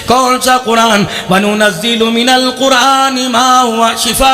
कौन सा कुरान? वनुनज़्ज़िलु मिनल कुरानि मा हुवा शिफा।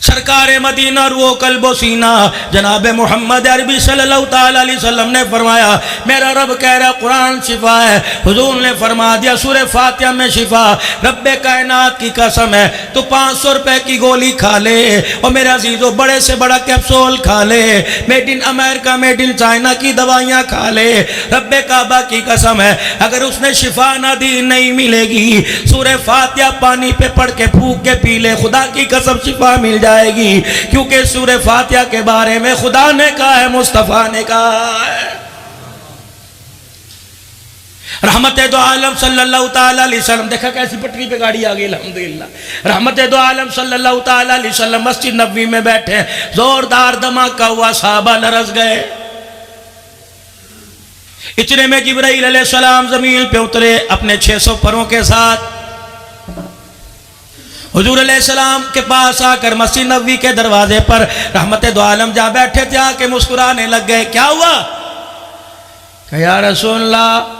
सरकार मदीना रुओ कल्बो सीना जनाब मोहम्मद अरबी सल्लल्लाहु ताला अलैहि वसल्लम ने फरमाया मेरा रब कह रहा कुरान शिफा है। हुजूर ने फरमा दिया सूरह फातिहा में शिफा। रब्बे कायनात की कसम है तो 500 रुपए की गोली खा ले और मेरे अजीजों बड़े से बड़ा कैप्सूल खा ले, made in America made in China की दवाइयाँ खा ले, रब्बे काबा की कसम है अगर उसने शिफा ना दी नहीं मिलेगी। सूरह फातिहा पानी पे पढ़ के फूक के पी ले, खुदा की कसम शिफा मिल जाएगी, क्योंकि सूरह फातिहा के बारे में खुदा ने कहा है, मुस्तफा ने कहा है। रहमत दो आलम सल्लल्लाहु ताला अलैहि वसल्लम, देखा कैसी पटरी पे गाड़ी आ गई अल्हम्दुलिल्लाह। रहमत दो आलम सल्लल्लाहु ताला अलैहि वसल्लम मस्जिद नबवी में बैठे, जोरदार धमाका हुआ, सहाबा लरस गए। इतने में जिब्राइल अलैहिस्सलाम जमीन पे उतरे अपने 600 परों के साथ। हुजूर अलैहिस्सलाम के पास आकर मस्जिद नबवी के दरवाजे पर रहमत दो आलम जा बैठे थे, आके मुस्कुराने लग गए। क्या हुआ? या रसूलल्लाह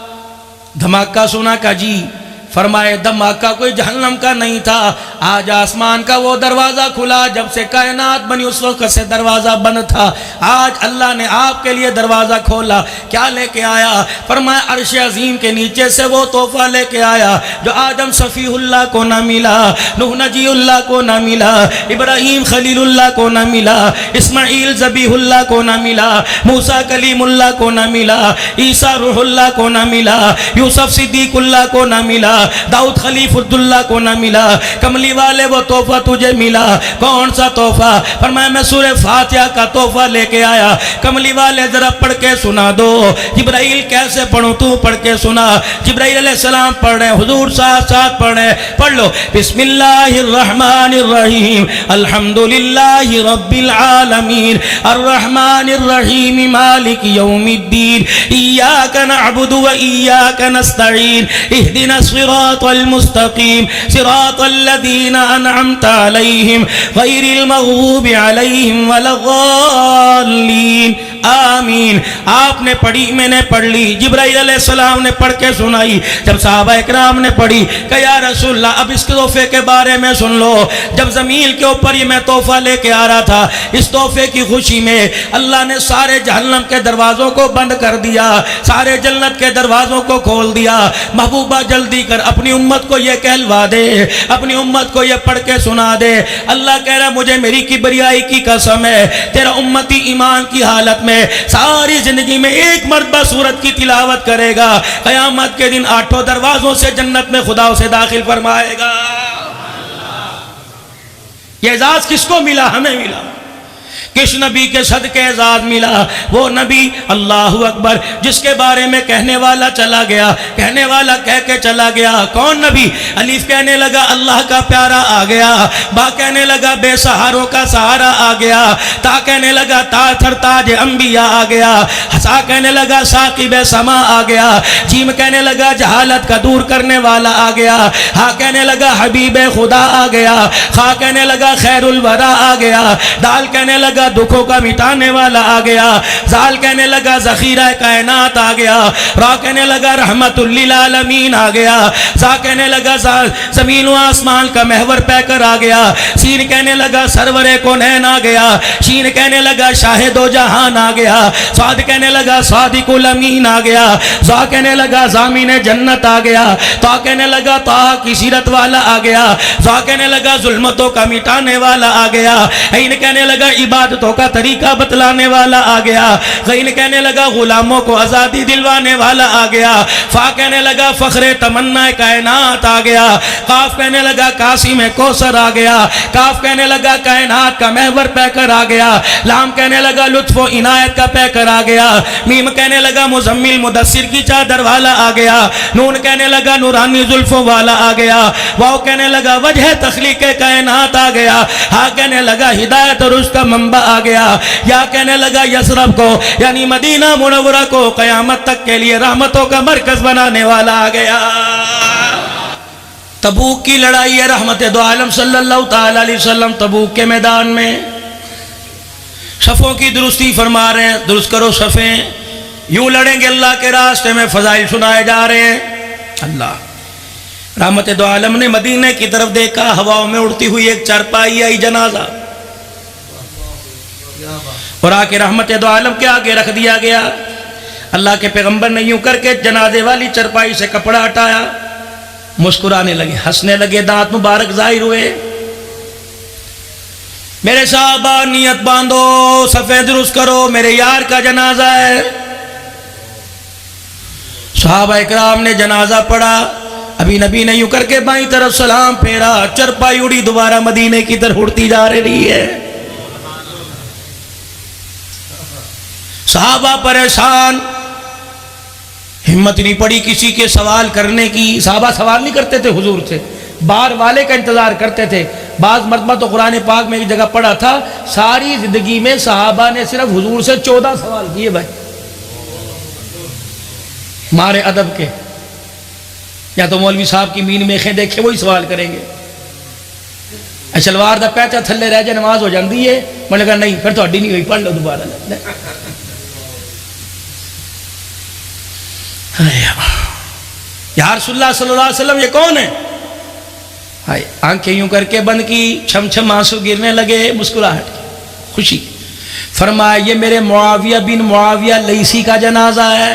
धमाका सुना का जी। फरमाए धमाका कोई जहन्नम का नहीं था, आज आसमान का वो दरवाज़ा खुला जब से कायनात बनी उस वक्त से दरवाज़ा बंद था, आज अल्लाह ने आपके लिए दरवाज़ा खोला। क्या लेके आया? फरमाया अर्श अजीम के नीचे से वो तोहफा लेके आया जो आदम सफ़ीहुल्लाह को ना मिला, नूह नजीउल्लाह को ना मिला, इब्राहीम खलीलुल्लाह को ना मिला, इस्माइल ज़बीहुल्लाह को ना मिला, मूसा कलीमुल्लाह को ना मिला, ईसा रूहुल्लाह को ना मिला, यूसुफ सिद्दीकुल्लाह को ना मिला, दाऊद खलीफुल्लाह को ना मिला। कमली वाले वो तोहफा तुझे मिला। कौन सा तोहफा? फरमाया मैं सूरह फातिहा का तोहफा लेके आया। कमली वाले जरा पढ़ के सुना दो। जिब्राइल कैसे पढ़ूं? तू पढ़ के सुना। जिब्राइल अलैहिस्सलाम पढ़ रहे, हुजूर साथ साथ पढ़ रहे। पढ़ लो बिस्मिल्लाहिर्रहमानिर्रहीम अल्हम्दुलिल्लाहि रब्बिल आलमीन अर्रहमानिर्रहीम मालिकि यौमिद्दीन इय्याका नअबुदु व इय्याका नस्तईन इहदिनस सिरातल मुस्तकीम सिरातल लज़ीना अनअमता अलैहिम गैरिल मग़ज़ूबि अलैहिम वलद्दाल्लीन आमीन। आपने पढ़ी, मैंने पढ़ ली, जिब्राइल अलैहिस्सलाम ने पढ़ के सुनाई। जब सहाबा इकराम ने पढ़ी कि या रसूलल्लाह अब इस तोहफे के बारे में सुन लो। जब ज़मीन के ऊपर ये मैं तोहफा लेके आ रहा था, इस तोहफे की खुशी में अल्लाह ने सारे जहन्नम के दरवाज़ों को बंद कर दिया, सारे जन्नत के दरवाज़ों को खोल दिया। महबूबा जल्दी कर अपनी उम्मत को ये कहलवा दे, अपनी उम्मत को ये पढ़ के सुना दे। अल्लाह कह रहा मुझे मेरी किबरियाई की कसम है, तेरा उम्मती ईमान की हालत में सारी जिंदगी में एक मर्तबा सूरत की तिलावत करेगा, क़यामत के दिन 8 दरवाजों से जन्नत में खुदा उसे दाखिल फरमाएगा। ये एजाज किसको मिला? हमें मिला। किस नबी के सदके एजाज मिला? वो नबी अल्लाहु अकबर जिसके बारे में कहने वाला चला गया, कहने वाला कह के चला गया। कौन नबी? अलीफ कहने लगा अल्लाह का प्यारा आ गया, बा कहने लगा बेसहारों का सहारा आ गया, ता कहने लगा ताथर ताज अंबिया आ गया, हसा कहने लगा साकिब समा आ गया, जीम कहने लगा जहालत का दूर करने वाला आ गया, हा कहने लगा हबीब खुदा आ गया, खा कहने लगा खैरुल वरा आ गया, दाल कहने लगा दुखों का मिटाने वाला आ गया, जाल कहने लगा ज़ख़ीरा कायनात आ गया, रा कहने लगा रहमतुल लिल आलमीन आ गया, जा कहने लगा ज़मीन व आसमान का महवर पैकर आ गया, सीन कहने लगा सरवरे कौनैन आ गया, शीन कहने लगा शाहिदो जहान आ गया, साद कहने लगा सादिकुल अमीन आ गया, जा कहने लगा ज़ामिन जन्नत आ गया, ता कहने लगा ताहा की सीरत वाला आ गया, जा कहने लगा जुल्मतों का मिटाने वाला आ गया, ऐन कहने लगा इबादतों का तरीका बतलाने वाला आ गया, गैन कहने लगा गुलामों को आज़ादी दिलवाने वाला आ गया, फा कहने लगा फ़ख्रे तमन्ना कायनात आ गया, काफ कहने लगा कासिम कौसर आ गया, काफ कहने लगा कायनात का महवर पैकर आ गया, लाम कहने लगा लुत्फ़ो इनायत का पैकर आ गया, मीम कहने लगा मुज़म्मिल मुदस्सिर की चादर वाला आ गया, नून कहने लगा नूरानी जुल्फ़ों वाला आ गया, वाव कहने लगा वजह तख्लीक़ कायनात आ गया, हा कहने लगा हिदायत और उसका मंबा आ गया, या कहने लगा यसरब को यानी मदीना मुनव्वरा को क़यामत तक के लिए रहमतों का मरकज बनाने वाला आ गया। तबूक की लड़ाई है, रहमत दो आलम सल्लल्लाहु ताला अलैहि वसल्लम तबूक के मैदान में सफ़ों की दुरुस्ती फरमा रहे हैं। दुरुस्त करो सफ़ें, यूं लड़ेंगे अल्लाह के रास्ते में, फजाइल सुनाए जा रहे हैं। अल्लाह रहमत दो आलम ने मदीने की तरफ देखा, हवाओं में उड़ती हुई एक चारपाई आई, जनाजा, और आके रहमत दो आलम के आगे रख दिया गया। अल्लाह के पैगंबर ने यूं करके जनाजे वाली चारपाई से कपड़ा हटाया, मुस्कुराने लगे, हंसने लगे, दांत मुबारक जाहिर हुए। मेरे साहबा नियत बांधो, सफेद दुरुस्त करो, मेरे यार का जनाजा है। सहाबा इकराम ने जनाजा पढ़ा। अभी नबी ने यूं करके बाईं तरफ सलाम फेरा, चरपाई उड़ी दोबारा मदीने की तरफ उड़ती जा रही है। सहाबा परेशान, हिम्मत नहीं पड़ी किसी के सवाल करने की। सहाबा सवाल नहीं करते थे हुजूर से, बाहर वाले का इंतजार करते थे। बाज मरतबा तो कुरान पाक में एक जगह पढ़ा था, सारी जिंदगी में सहाबा ने सिर्फ हुजूर से 14 सवाल किए भाई, मारे अदब के। या तो मौलवी साहब की मीन मेखें देखे वही सवाल करेंगे। सलवार दा पैचा थले रह जाए नमाज हो जाती है। मैंने कहा नहीं, फिर थोड़ी नहीं हुई, पढ़ लो दोबारा। यार सल्लल्लाहु अलैहि वसल्लम ये कौन है? हाय, आंखें यूं करके बंद की, छम छम आंसू गिरने लगे, मुस्कुराहट की खुशी। फरमाया ये मेरे मुआविया बिन मुआविया लईसी का जनाजा है,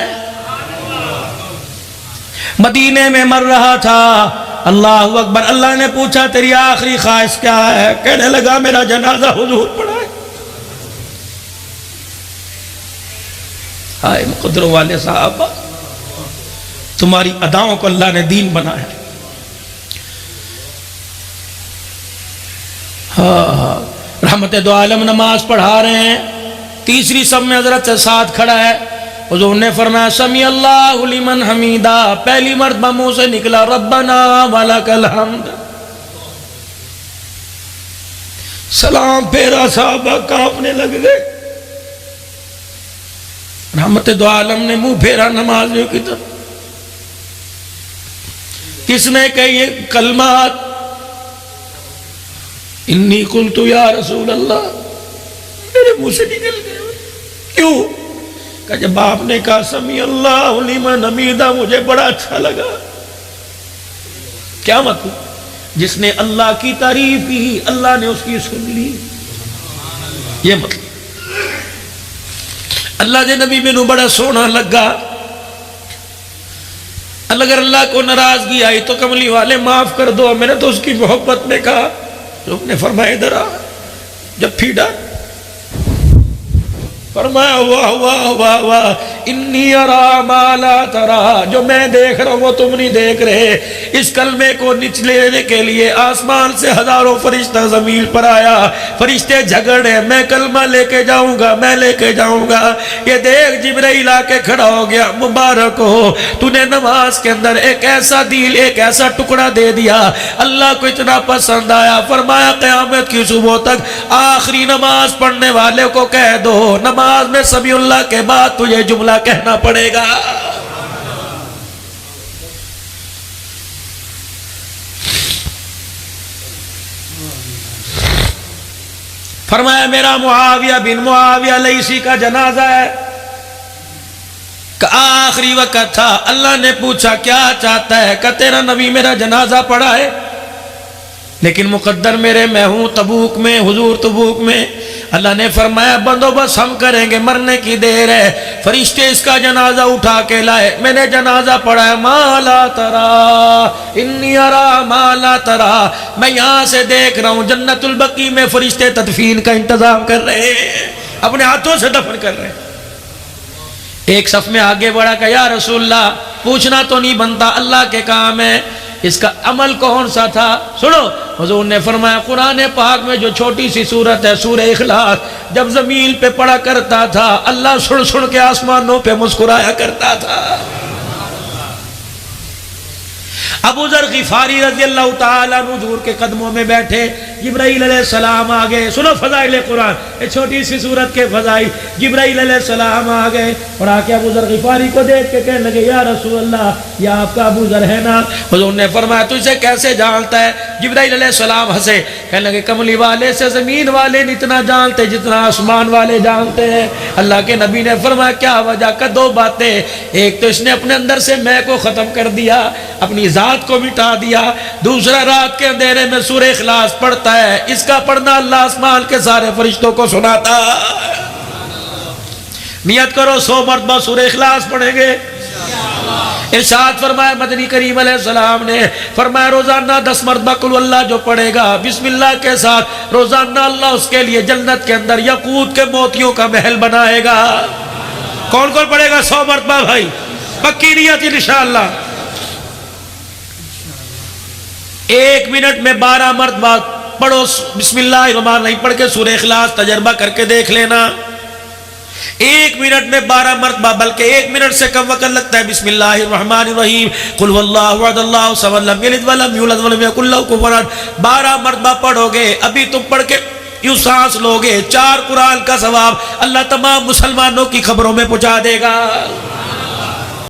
मदीने में मर रहा था। अल्लाह अकबर। अल्लाह ने पूछा तेरी आखिरी ख्वाहिश क्या है? कहने लगा मेरा जनाजा हुजूर पढ़ाए। हाय मुकद्दरों वाले साहब, तुम्हारी अदाओं को अल्लाह ने दीन बनाया। हाँ, रहमत दो आलम नमाज पढ़ा रहे हैं, तीसरी सब में हजरत साथ खड़ा है। हुजूर ने फरमाया समी अल्लाहु लिमन हमीदा, पहली मर्तबा मुंह से निकला रब्बना वलकल हम्द। सलाम फेरा, साहबा कांपने लग गए। रहमत दो आलम ने मुंह फेरा नमाजियों की तरफ। किसने कही कलमात, इन्नी कुल्तु या रसूल अल्लाह, मेरे मुंह से निकल गए। क्यों? जब बाप ने कहा समी अल्लाहु लिमन हमीदा, मुझे बड़ा अच्छा लगा। क्या मतलब? जिसने अल्लाह की तारीफ की, अल्लाह ने उसकी सुन ली, ये मतलब। अल्लाह के नबी मैनू बड़ा सोना लगा। अगर अल्लाह को नाराजगी आई तो कमली वाले माफ कर दो। मैंने तो उसकी मोहब्बत में कहा। तो उसने फरमाया इधर आ। जब फीडा फरमाया वाह वाह वाह वाह, इन्नी अरा माला तरा, जो मैं देख रहा हूं वो तुम नहीं देख रहे। इस कलमे को निचलेने के लिए आसमान से हजारों फरिश्ता जमीन पर आया। फरिश्ते झगड़े, मैं कलमा लेके जाऊंगा, मैं लेके जाऊंगा। ये देख जिब्राइल आके खड़ा हो गया, मुबारक हो, तूने नमाज के अंदर एक ऐसा दिल, एक ऐसा टुकड़ा दे दिया, अल्लाह को इतना पसंद आया। फरमाया क़यामत की सुबह तक आखिरी नमाज पढ़ने वाले को कह दो, नमाज में समीउल्लाह के बाद तुझे जुमला कहना पड़ेगा। फरमाया मेरा मुआविया बिन मुआविया लईसी का जनाजा है। आखिरी वक्त था। अल्लाह ने पूछा क्या चाहता है? का तेरा नबी मेरा जनाजा पढ़ा है, लेकिन मुकद्दर मेरे मैं हूं तबूक में, हुजूर तबूक में। अल्लाह ने फरमाया बंदोबस्त हम करेंगे, मरने की देर है। फरिश्ते इसका जनाजा उठा के लाए, मैंने जनाजा पढ़ा है। माला तरा इन्नी अरा माला तरा, मैं यहां से देख रहा हूं जन्नतुल बकी में फरिश्ते तदफीन का इंतजाम कर रहे हैं, अपने हाथों से दफन कर रहे हैं। एक सफ में आगे बढ़ा का या रसूलल्लाह, पूछना तो नहीं बनता, अल्लाह के काम है, इसका अमल कौन सा था? सुनो, हुजूर ने फरमाया कुरान पाक में जो छोटी सी सूरत है सूरह इखलास, जब जमीन पे पड़ा करता था अल्लाह सुन सुन के आसमानों पे मुस्कुराया करता था। अबू ज़र ग़िफ़ारी रज़ी अल्लाह ताला अन्हु हुजूर के कदमों में बैठे, जिब्राइल अलैहिस्सलाम आ गए। सुनो फजाइल कुरान, ये छोटी सी सूरत के फजाइल। जिब्राइल अलैहिस्सलाम आ गए और आके अबू ज़र गिफारी को देख के कहने लगे या रसूल अल्लाह, या आपका अबू ज़र है ना? हुज़ूर ने फरमाया तू इसे कैसे जानता है? जिब्राइल अलैहिस्सलाम हंसे, कहने लगे कमली वाले से ज़मीन वाले नहीं इतना जानते जितना आसमान वाले जानते हैं। अल्लाह के नबी ने फरमाया क्या वजह? का दो बातें, एक तो इसने अपने अंदर से मैं को ख़त्म कर दिया, अपनी ज़ात को मिटा दिया। दूसरा रात के अंधेरे में सूरह इखलास पढ़ता है, इसका पढ़ना अल्लाह आसमान के सारे फरिश्तों को सुनाता। नियत करो 100 मरतबा सूरह इखलास पढ़ेंगे। इरशाद फरमाया मदनी करीम अलैहिस्सलाम ने, फरमाया रोजाना 10 मरतबा कुल अल्लाह जो पढ़ेगा बिस्मिल्लाह के साथ, रोजाना अल्लाह उसके लिए जन्नत के अंदर यकूत के मोतियों का महल बनाएगा। कौन कौन पढ़ेगा 100 मरतबा भाई? पक्की नियत इंशाअल्लाह। 1 मिनट में 12 मरतबा पढ़ो बिस्मिल्लाहिर्रहमानिर्रहीम पढ़ के सूरह इखलास, तजर्बा करके देख लेना। 1 मिनट में 12 मरतबा, बल्कि 1 मिनट से कम वक्त लगता है। बिस्मिल्लाहिर्रहमानिर्रहीम कुल हुवल्लाहु अहद अल्लाहु समद लम यलिद वलम यूलद वलम यकुल लहू कुफुवन अहद 12 मरतबा पढ़ोगे, अभी तुम पढ़ के यूं सांस लोगे, 4 कुरान का सवाब अल्लाह तमाम मुसलमानों की खबरों में पहुंचा देगा।